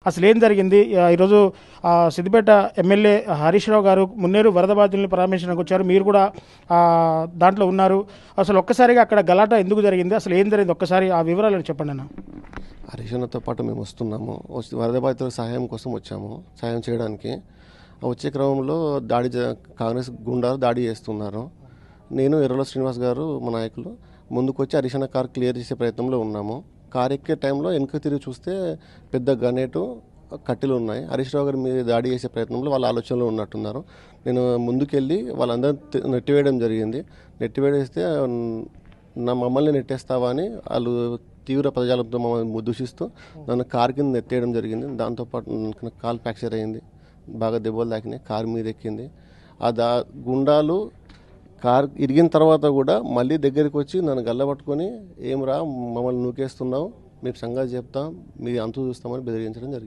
అసలు ఏం జరిగింది? ఈరోజు సిద్దిపేట ఎమ్మెల్యే హరీష్ రావు గారు మున్నేరు వరద బాధితుల్ని పరామర్శించడానికి వచ్చారు. మీరు కూడా దాంట్లో ఉన్నారు. అసలు ఒక్కసారిగా అక్కడ గలాట ఎందుకు జరిగింది? అసలు ఏం జరిగింది? ఒక్కసారి ఆ వివరాలను చెప్పండి అన్న. హరీష్ అన్నతో పాటు మేము వస్తున్నాము. వరద బాధితులకు సహాయం కోసం వచ్చాము, సహాయం చేయడానికి. వచ్చే క్రమంలో కాంగ్రెస్ గుండాలు దాడి చేస్తున్నారు. నేను ఎర్రల శ్రీనివాస్ గారు మా నాయకులు ముందుకు వచ్చి హరీష్ అన్న కార్ క్లియర్ చేసే ప్రయత్నంలో ఉన్నాము. కార్ ఎక్కే టైంలో వెనక్కి తిరిగి చూస్తే పెద్ద గనేటు కట్టెలు ఉన్నాయి. హరీష్ రావు గారి మీద దాడి చేసే ప్రయత్నంలో వాళ్ళ ఆలోచనలో ఉన్నట్టున్నారు. నేను ముందుకెళ్ళి వాళ్ళందరూ నెట్టివేయడం జరిగింది. నెట్టివేస్తే మమ్మల్ని నెట్టేస్తావా అని వాళ్ళు తీవ్ర పదజాలంతో మమ్మల్ని దూషిస్తూ నన్ను కార్ కింద నెట్టేయడం జరిగింది. దాంతోపాటు కాల్ ఫ్రాక్చర్ అయింది, బాగా దెబ్బలు తాకినాయి, కారు మీద ఎక్కింది. గుండాలు కార్ ఇరిగిన తర్వాత కూడా మళ్ళీ దగ్గరికి వచ్చి నన్ను గల్లబట్టుకొని ఏం రా మమ్మల్ని నూకేస్తున్నావు, మేము సంగతి చెప్తాం, మీ అంతు చూస్తామని బెదిరించడం జరిగింది.